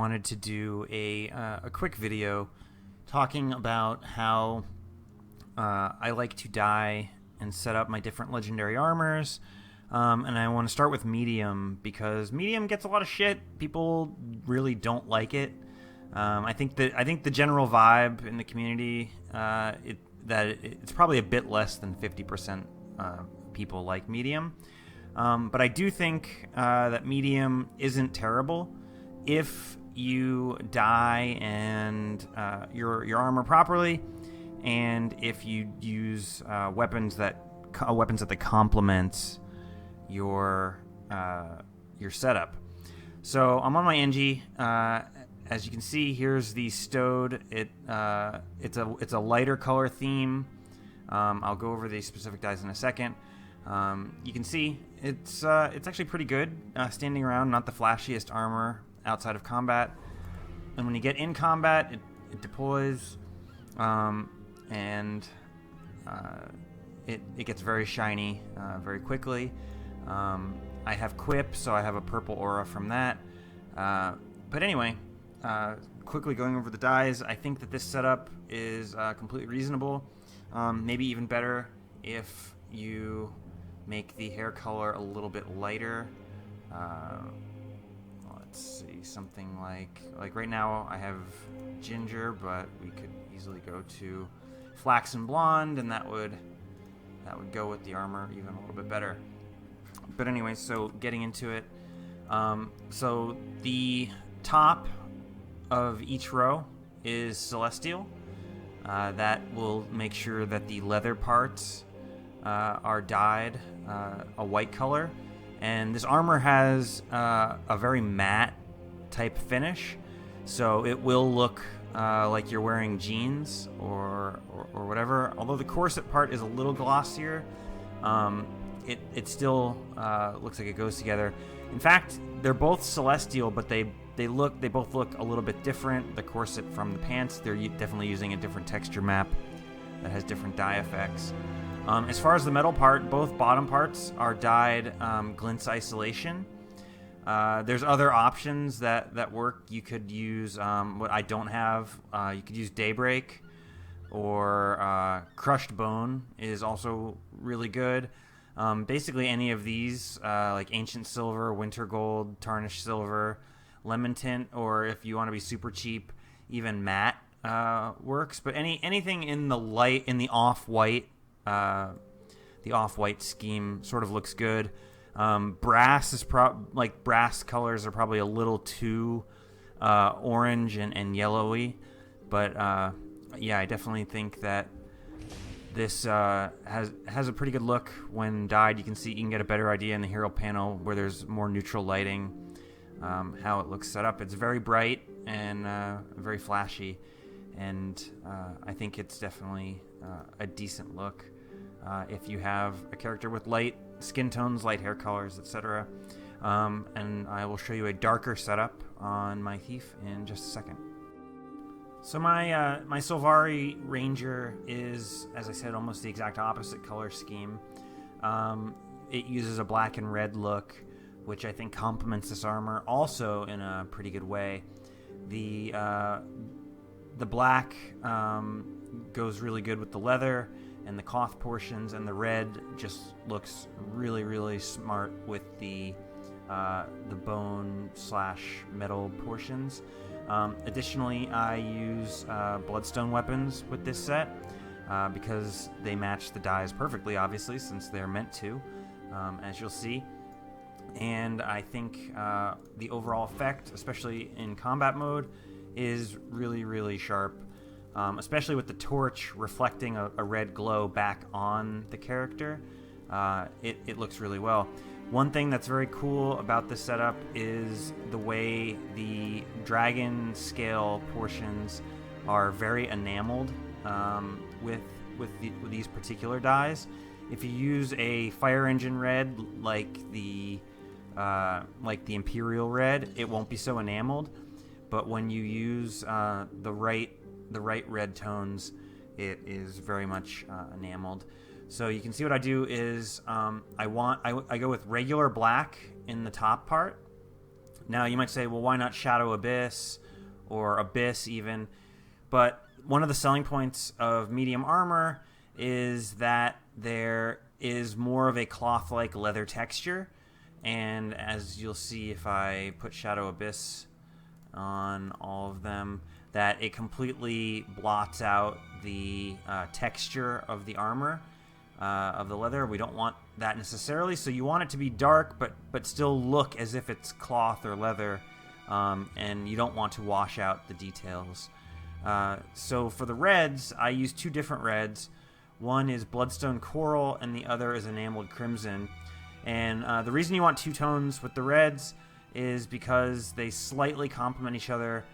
wanted to do a quick video talking about how I like to dye and set up my different legendary armors. And I want to start with medium because medium gets a lot of shit. People really don't like it. I think the general vibe in the community it's probably a bit less than 50% people like medium. But I do think that medium isn't terrible if you dye and your armor properly, and if you use weapons that complement your setup. So I'm on my Engie. As you can see, here's the Stowed. It's a lighter color theme. I'll go over the specific dyes in a second. You can see it's actually pretty good standing around. Not the flashiest armor outside of combat, and when you get in combat, it deploys, and it gets very shiny very quickly. I have Quip, so I have a purple aura from that. But anyway, quickly going over the dyes, I think that this setup is completely reasonable. Maybe even better if you make the hair color a little bit lighter. Let's see, something like right now I have ginger, but we could easily go to flaxen blonde, and that would go with the armor even a little bit better. But anyway, so getting into it, so the top of each row is celestial. That will make sure that the leather parts are dyed a white color, and this armor has a very matte type finish, so it will look like you're wearing jeans or whatever. Although the corset part is a little glossier, it still looks like it goes together. In fact, they're both celestial, but they both look a little bit different. The corset from the pants, they're definitely using a different texture map that has different dye effects. As far as the metal part, both bottom parts are dyed Glint's Isolation. There's other options that work. You could use what I don't have. You could use Daybreak, or Crushed Bone is also really good. Basically any of these, like Ancient Silver, Winter Gold, Tarnished Silver, Lemon Tint, or if you want to be super cheap, even Matte works. But anything in the off-white scheme sort of looks good. Brass is brass colors are probably a little too orange and yellowy, but yeah, I definitely think that this has a pretty good look when dyed. You can get a better idea in the hero panel where there's more neutral lighting, how it looks set up. It's very bright and very flashy, and I think it's definitely a decent look if you have a character with light skin tones, light hair colors, etc. And I will show you a darker setup on my thief in just a second. So my Sylvari Ranger is, as I said, almost the exact opposite color scheme. It uses a black and red look, which I think complements this armor also in a pretty good way. The black goes really good with the leather and the cloth portions, and the red just looks really, really smart with the bone / metal portions. Additionally, I use Bloodstone weapons with this set because they match the dyes perfectly, obviously, since they're meant to, as you'll see. And I think the overall effect, especially in combat mode, is really, really sharp, especially with the torch reflecting a red glow back on the character. It looks really well. One thing that's very cool about this setup is the way the dragon scale portions are very enameled with these particular dyes. If you use a fire engine red like the Imperial red, it won't be so enameled. But when you use the right red tones, it is very much enameled. So you can see what I do is I go with regular black in the top part, Now, you might say, well, why not Shadow Abyss or Abyss even? But one of the selling points of medium armor is that there is more of a cloth-like leather texture. And as you'll see if I put Shadow Abyss on all of them, that it completely blots out the texture of the armor, of the leather. We don't want that necessarily, so you want it to be dark but still look as if it's cloth or leather, and you don't want to wash out the details. So for the reds, I use two different reds. One is Bloodstone Coral and the other is Enameled Crimson. And the reason you want two tones with the reds is because they slightly complement each other,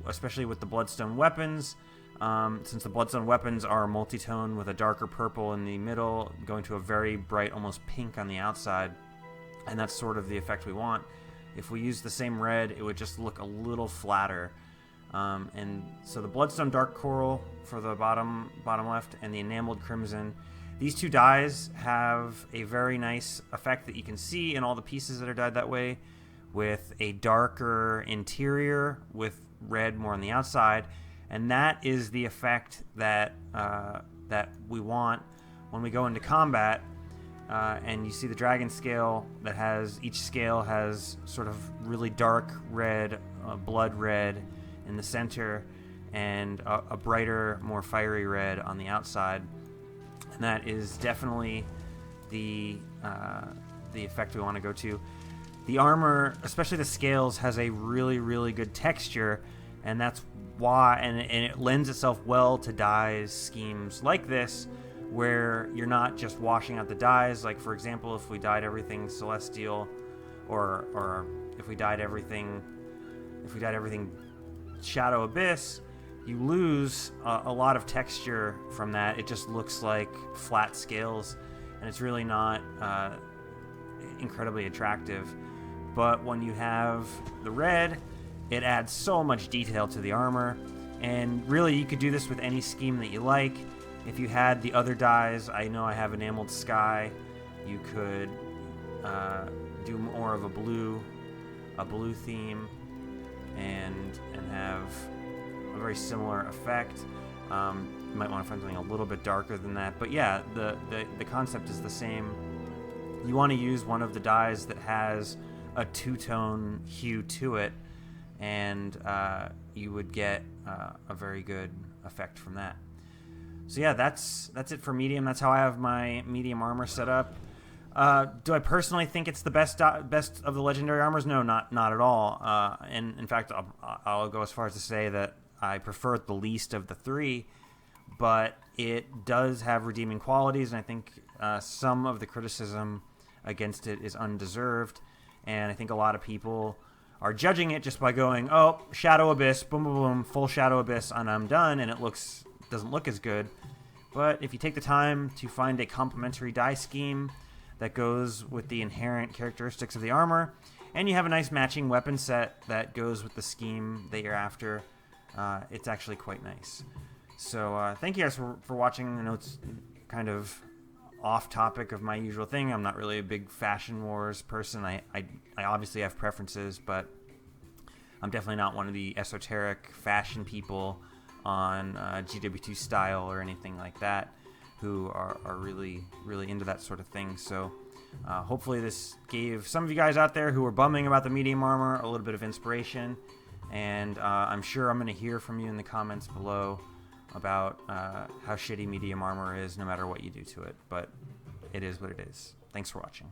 especially with the Bloodstone weapons. Since the Bloodstone weapons are multi-tone with a darker purple in the middle, going to a very bright, almost pink on the outside. And that's sort of the effect we want. If we use the same red, it would just look a little flatter. And so the Bloodstone Dark Coral for the bottom left and the Enameled Crimson, these two dyes have a very nice effect that you can see in all the pieces that are dyed that way, with a darker interior with red more on the outside. And that is the effect that that we want when we go into combat. And you see the dragon scale that has, each scale has sort of really dark red, blood red in the center, and a brighter, more fiery red on the outside. And that is definitely the effect we want to go to. The armor, especially the scales, has a really, really good texture, and that's why, and it lends itself well to dyes schemes like this, where you're not just washing out the dyes. Like, for example, if we dyed everything celestial, or if we dyed everything Shadow Abyss, you lose a lot of texture from that. It just looks like flat scales, and it's really not incredibly attractive. But when you have the red, it adds so much detail to the armor, and really you could do this with any scheme that you like. If you had the other dyes, I know I have Enameled Sky, you could do more of a blue theme, and have a very similar effect. You might want to find something a little bit darker than that, but yeah, the concept is the same. You want to use one of the dyes that has a two-tone hue to it, and you would get a very good effect from that. So yeah, that's it for medium. That's how I have my medium armor set up. Do I personally think it's the best of the legendary armors? No, not at all. And in fact, I'll go as far as to say that I prefer it the least of the three, but it does have redeeming qualities, and I think some of the criticism against it is undeserved. And I think a lot of people are judging it just by going, oh, Shadow Abyss, boom, boom, boom, full Shadow Abyss, and I'm done, and it doesn't look as good. But if you take the time to find a complementary dye scheme that goes with the inherent characteristics of the armor, and you have a nice matching weapon set that goes with the scheme that you're after, it's actually quite nice. So thank you guys for watching. I know it's kind of off topic of my usual thing. I'm not really a big Fashion Wars person. I obviously have preferences, but I'm definitely not one of the esoteric fashion people on GW2 style or anything like that, who are really, really into that sort of thing. So hopefully this gave some of you guys out there who are bumming about the medium armor a little bit of inspiration, and I'm sure I'm going to hear from you in the comments below about how shitty medium armor is, no matter what you do to it. But it is what it is. Thanks for watching.